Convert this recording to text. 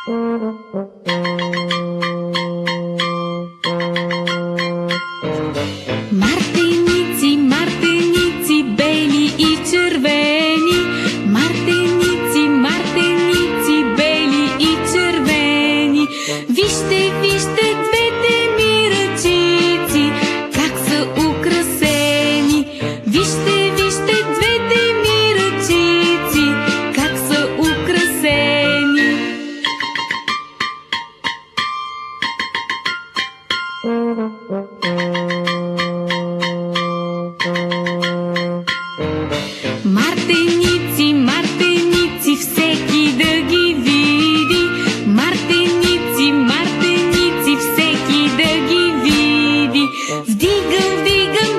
Мартеници, мартеници, бели и червени. Мартеници, мартеници, бели и червени. Вижте, вижте двете ми ръчици, как са украсени. Вижте, вижте двете ми ръчици, как са украсени. Мартеници, мартеници, всеки да ги види. Мартеници, мартеници, всеки да ги види. Вдигам, вдигам